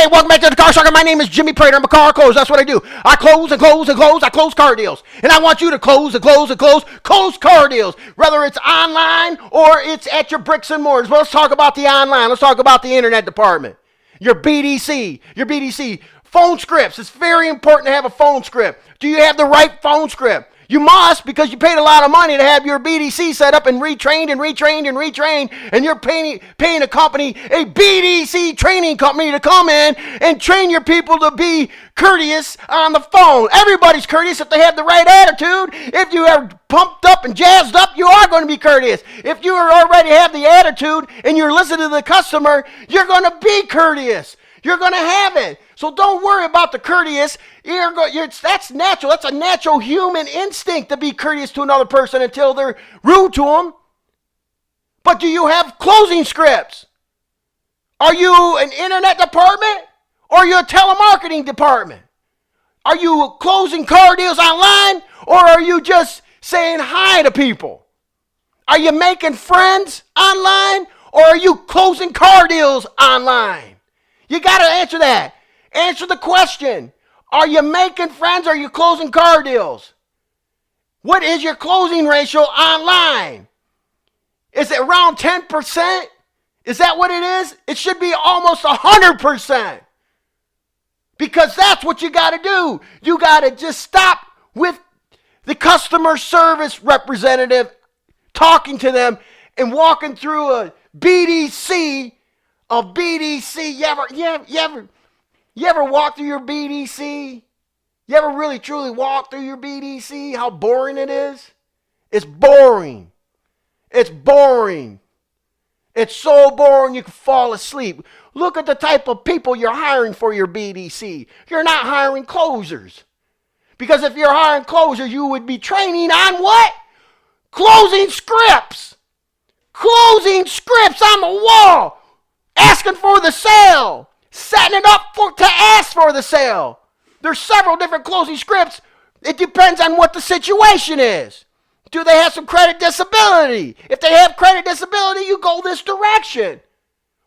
Hey, welcome back to the Car Sucker. My name is Jimmy Prater. I'm a car close. That's what I do. I close and close and close. I close car deals. And I want you to close and close and close car deals. Whether it's online or it's at your bricks and mortars. Well, let's talk about the online. Let's talk about the internet department. Your BDC. Phone scripts. It's very important to have a phone script. Do you have the right phone script? You must, because you paid a lot of money to have your BDC set up and retrained, and you're paying a company, a BDC training company, to come in and train your people to be courteous on the phone. Everybody's courteous if they have the right attitude. If you are pumped up and jazzed up, you are going to be courteous. If you already have the attitude and you're listening to the customer, you're going to be courteous. You're going to have it. So don't worry about the courteous. That's natural. That's a natural human instinct to be courteous to another person until they're rude to them. But do you have closing scripts? Are you an internet department or are you a telemarketing department? Are you closing car deals online or are you just saying hi to people? Are you making friends online or are you closing car deals online? You got to answer that. Answer the question. Are you making friends or are you closing car deals? What is your closing ratio online? Is it around 10%? Is that what it is? It should be almost 100%. Because that's what you got to do. You got to just stop with the customer service representative talking to them and walking through a BDC. You ever walk through your BDC? You ever really truly walk through your BDC? How boring it is? It's boring. It's boring. It's so boring you can fall asleep. Look at the type of people you're hiring for your BDC. You're not hiring closers. Because if you're hiring closers, you would be training on what? Closing scripts. Closing scripts on the wall. Asking for the sale. Setting it up to ask for the sale. There's several different closing scripts. It depends on what the situation is. Do they have some credit disability? If they have credit disability, you go this direction.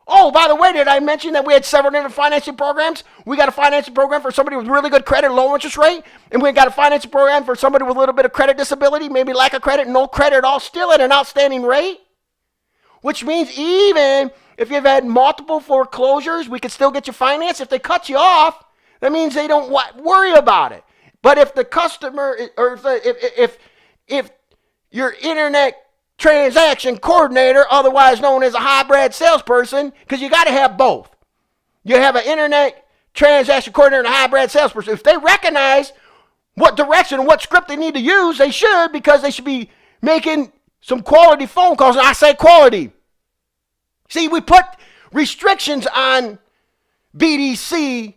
Oh, by the way, did I mention that we had several different financing programs? We got a financing program for somebody with really good credit, low interest rate. And we got a financing program for somebody with a little bit of credit disability, maybe lack of credit, no credit at all, still at an outstanding rate. Which means even if you've had multiple foreclosures, we could still get you financed. If they cut you off, that means they don't worry about it. But if the customer, or if your internet transaction coordinator, otherwise known as a hybrid salesperson, because you got to have both. You have an internet transaction coordinator and a hybrid salesperson. If they recognize what direction and what script they need to use, they should, because they should be making some quality phone calls. And I say quality. See, we put restrictions on BDC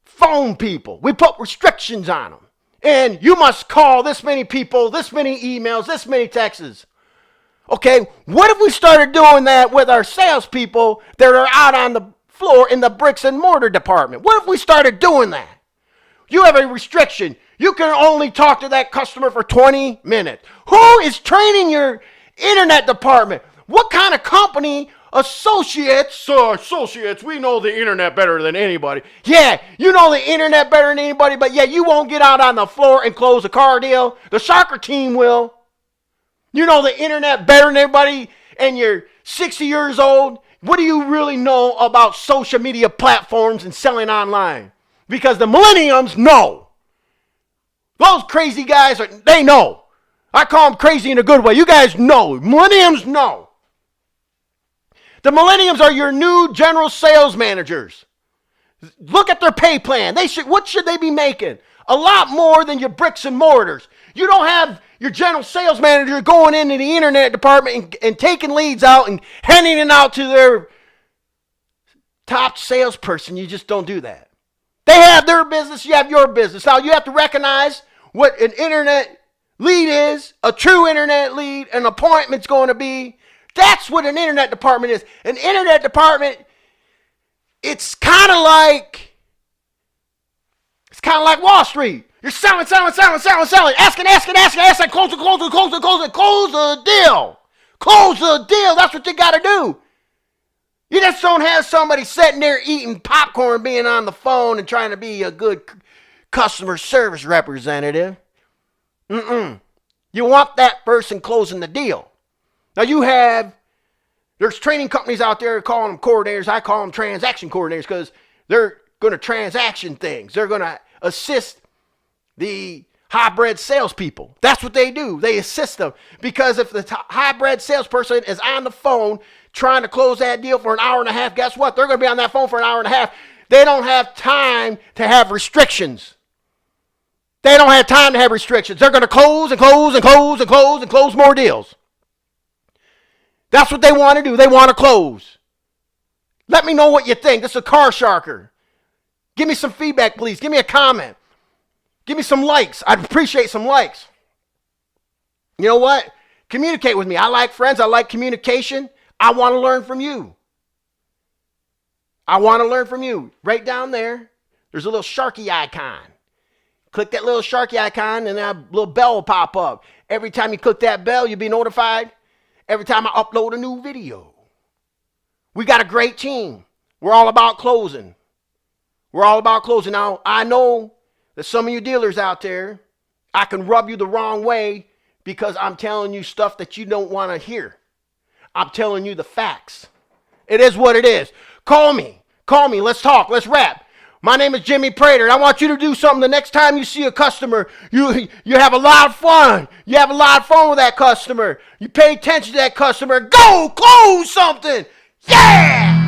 phone people. We put restrictions on them. And you must call this many people, this many emails, this many texts. Okay, what if we started doing that with our salespeople that are out on the floor in the bricks and mortar department? What if we started doing that? You have a restriction. You can only talk to that customer for 20 minutes. Who is training your internet department? What kind of company? Associates, we know the internet better than anybody. Yeah, you know the internet better than anybody, but yeah, you won't get out on the floor and close a car deal. The soccer team will. You know the internet better than anybody, and you're 60 years old. What do you really know about social media platforms and selling online? Because the millenniums know. Those crazy guys, they know. I call them crazy in a good way. You guys know. Millenniums know. The millenniums are your new general sales managers. Look at their pay plan. What should they be making? A lot more than your bricks and mortars. You don't have your general sales manager going into the internet department and taking leads out and handing it out to their top salesperson. You just don't do that. They have their business, you have your business. Now you have to recognize what an internet lead is, a true internet lead, an appointment's going to be. That's what an internet department is. An internet department, it's kind of like Wall Street. You're selling, asking, close the deal. Close the deal. That's what you got to do. You just don't have somebody sitting there eating popcorn, being on the phone and trying to be a good customer service representative. You want that person closing the deal. Now there's training companies out there calling them coordinators. I call them transaction coordinators because they're going to transaction things. They're going to assist the hybrid salespeople. That's what they do. They assist them. Because if the hybrid salesperson is on the phone trying to close that deal for an hour and a half, guess what? They're going to be on that phone for an hour and a half. They don't have time to have restrictions. They don't have time to have restrictions. They're going to close and close and close and close and close more deals. That's what they want to do. They want to close. Let me know what you think. This is a car sharker. Give me some feedback, please. Give me a comment. Give me some likes. I'd appreciate some likes. You know what? Communicate with me. I like friends. I like communication. I want to learn from you. I want to learn from you. Right down there, there's a little Sharky icon. Click that little Sharky icon and that little bell will pop up. Every time you click that bell, you'll be notified. Every time I upload a new video. We got a great team. We're all about closing. We're all about closing. Now, I know that some of you dealers out there, I can rub you the wrong way because I'm telling you stuff that you don't want to hear. I'm telling you the facts. It is what it is. Call me. Let's talk. Let's rap. My name is Jimmy Prater. I want you to do something the next time you see a customer. You have a lot of fun. You have a lot of fun with that customer. You pay attention to that customer. Go close something. Yeah!